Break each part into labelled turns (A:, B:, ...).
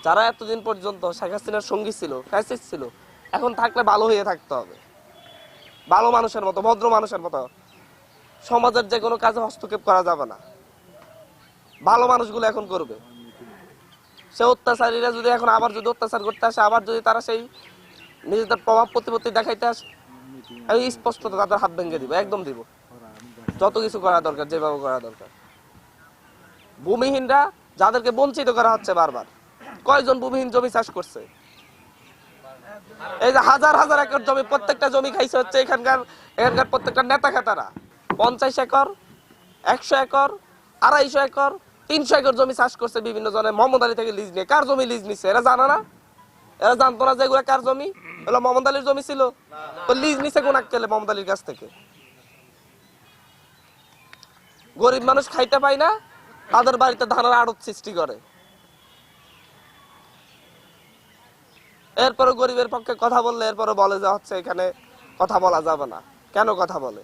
A: যারা এতদিন পর্যন্ত শেখ হাসিনার সঙ্গী ছিল, ফ্যাসিস্ট ছিল, এখন থাকলে ভালো হয়ে থাকতে হবে, ভালো মানুষের মতো, ভদ্র মানুষের মতো। সমাজের যে কোনো কাজে হস্তক্ষেপ করা যাবে না, ভালো মানুষগুলো এখন করবে। সে অত্যাচারীরা যদি এখন আবার যদি অত্যাচার করতে আসে, আবার যদি তারা সেই নিজেদের প্রভাব প্রতিপত্তি দেখাইতে আসে, আমি স্পষ্ট তাদের হাত ভেঙে দিব, একদম দিব, যত কিছু করা দরকার, যেভাবে করা দরকার। ভূমিহীনরা যাদেরকে বঞ্চিত করা হচ্ছে বারবার, কয়জন ভূমিহীন জমি চাষ করছে? এই যে হাজার হাজার একর জমি, প্রত্যেকটা জমি খাইছে হচ্ছে এখানকার প্রত্যেকটা নেতা খেতারা। 50 একর, 100 একর, 250 একর, 300 একর জমি চাষ করছে বিভিন্ন জনে মোহাম্মদ আলী থেকে লিজ নিয়ে। কার জমি লিজ নিচ্ছে এরা জানা না? এরা জানতো না যে এগুলা কার জমি? এগুলো মোহাম্মদ আলীর জমি ছিল, তো লিজ নিছে কোন আক্কেলে মোহাম্মদ আলীর কাছ থেকে। গরিব মানুষ খাইতে পায় না, তাদের বাড়িতে ধানের আড়ত সৃষ্টি করে। এরপরে গরিবের পক্ষে কথা বললে এরপরে বলে যে হচ্ছে এখানে কথা বলা যাবে না। কেন কথা বলে?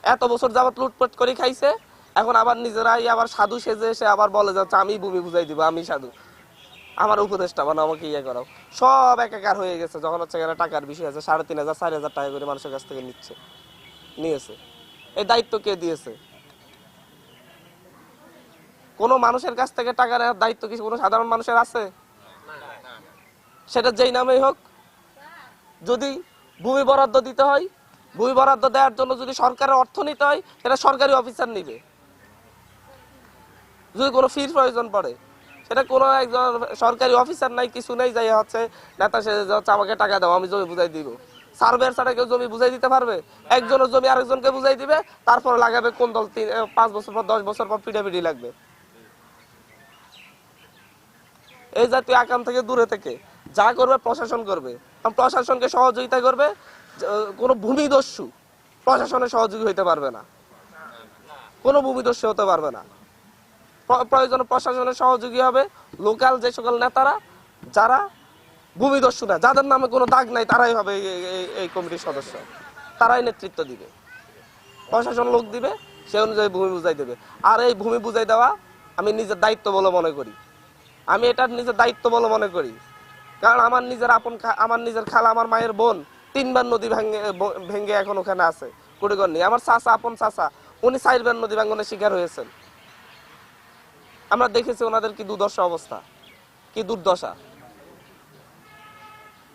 A: এত বছর যাবত লুটপাট করে খাইছে, এখন আবার নিজেরাই আবার সাধু সেজে এসে আবার বলে যাচ্ছে আমি ভূমি বুঝাই দিব, আমি সাধু, আমার উপদেশটা বানাও, আমাকে ইয়ে করাও। সব একাকার হয়ে গেছে যখন হচ্ছে এখানে টাকার বিষয় আছে। 3,500 4,000 টাকা করে মানুষের কাছ থেকে নিয়েছে। এই দায়িত্ব কে দিয়েছে? কোন মানুষের কাছ থেকে টাকা নেওয়ার দায়িত্ব কি কোনো সাধারণ মানুষের আছে? সেটা যেই নামেই হোক, যদি ভূমি বরাদ্দ দিতে হয়, ভূমি বরাদ্দ দেওয়ার জন্য যদি সরকারের অর্থ নিতে হয়, সেটা সরকারি অফিসার নিবে। যদি কোনো ফির প্রয়োজন পড়ে, সেটা কোনো একজন সরকারি অফিসার নাই, কিছু নেই, যাই হচ্ছে নেতা সে হচ্ছে আমাকে টাকা দাও আমি জমি বুঝাই দিব। সার্ভেয়ার ছাড়া কেউ জমি বুঝাই দিতে পারবে? একজনের জমি আরেকজনকে বুঝাই দিবে, তারপর লাগাবে কোন দল 5 বছর পর 10 বছর পর পিটাপিটি লাগবে। এই জাতীয় আকাম থেকে দূরে থেকে যা করবে প্রশাসন করবে, প্রশাসনকে সহযোগিতা করবে। কোনো ভূমিদস্যু প্রশাসনের সহযোগী হইতে পারবে না, কোনো ভূমিদস্যু হতে পারবে না। প্রয়োজনে প্রশাসনের সহযোগী হবে লোকাল যে সকল নেতারা, যারা ভূমিদস্যু না, যাদের নামে কোনো দাগ নাই, তারাই হবে এই কমিটির সদস্য, তারাই নেতৃত্ব দিবে। প্রশাসন লোক দিবে, সে অনুযায়ী ভূমি বুঝাই দেবে। আর এই ভূমি বুঝাই দেওয়া আমি নিজের দায়িত্ব বলে মনে করি, আমি এটা নিজের দায়িত্ব বলে মনে করি। কারণ আমার নিজের খালা, আমার মায়ের বোন 3বার নদী ভেঙে এখন ওখানে আছে, কুড়িগড় নিয়ে। আমার চাচা, আপন চাচা, উনি 4বার নদী ভাঙ্গনের শিকার হয়েছেন। আমরা দেখেছি ওনাদের কি দুর্দশা অবস্থা, কি দুর্দশা।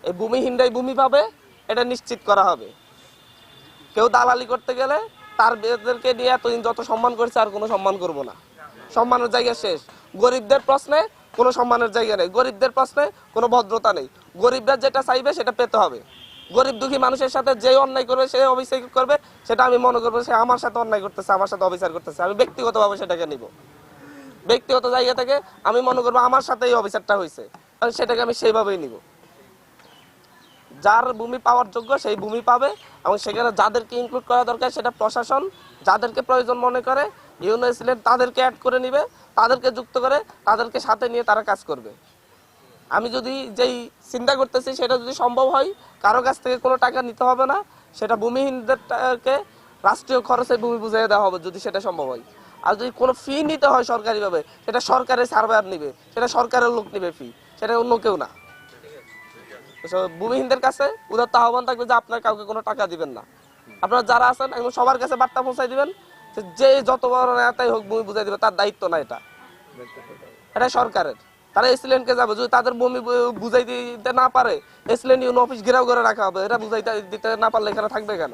A: এই ভূমিহীনরাই ভূমি পাবে, এটা নিশ্চিত করা হবে। কেউ দালালি করতে গেলে তার বেদেরকে নিয়ে এতদিন যত সম্মান করেছে আর কোনো সম্মান করব না, সম্মানের জায়গা শেষ। গরিবদের প্রশ্নে কোনো সম্মানের জায়গা নেই, গরিবদের প্রশ্নে কোনো ভদ্রতা নেই। গরিবরা যেটা চাইবে সেটা পেতে হবে। গরিব দুঃখী মানুষের সাথে যে অন্যায় করবে, সে অবিচার করবে, সেটা আমি মনে করবো সে আমার সাথে অন্যায় করতেছে, আমার সাথে অবিচার করতেছে, আমি ব্যক্তিগতভাবে সেটাকে নিব। ব্যক্তিগত জায়গা থেকে আমি মনে করবো আমার সাথে এই অবিচারটা হয়েছে, সেটাকে আমি সেইভাবেই নিব। যার ভূমি পাওয়ার যোগ্য সেই ভূমি পাবে, এবং সেখানে যাদেরকে ইনক্লুড করা দরকার সেটা প্রশাসন, যাদেরকে প্রয়োজন মনে করে ইউনিয়ন প্রেসিডেন্ট তাদেরকে অ্যাড করে নিবে, তাদেরকে যুক্ত করে তাদেরকে সাথে নিয়ে তারা কাজ করবে। আমি যদি যেই চিন্তা করতেছি সেটা যদি সম্ভব হয়, কারো কাছ থেকে কোনো টাকা নিতে হবে না, সেটা ভূমিহীনদেরকে রাষ্ট্রীয় খরচে ভূমি বুঝিয়ে দেওয়া হবে যদি সেটা সম্ভব হয়। আর যদি কোনো ফি নিতে হয় সরকারিভাবে, সেটা সরকারের সার্ভেয়ার নিবে, সেটা সরকারের লোক নিবে ফি, সেটা অন্য কেউ না। ভূমিহীনদের কাছে উদাত্ত আহ্বান থাকবে যে আপনার কাউকে কোনো টাকা দিবেন না। আপনারা যারা আছেন একদম সবার কাছে বার্তা পৌঁছাই দিবেন যে যত বড় নেতাই হোক ভূমি বুঝাই দিবে, তার দায়িত্ব না, এটা সরকারের। তারা এসিলেন্টকে যাবে, যদি তাদের ভূমি বুঝাই দিতে না পারে, এসিলেন্ট ইউনিয়ন অফিস ঘেরাও করে রাখা হবে। এরা বুঝাইতে দিতে না পারলে এখানে থাকবে কেন?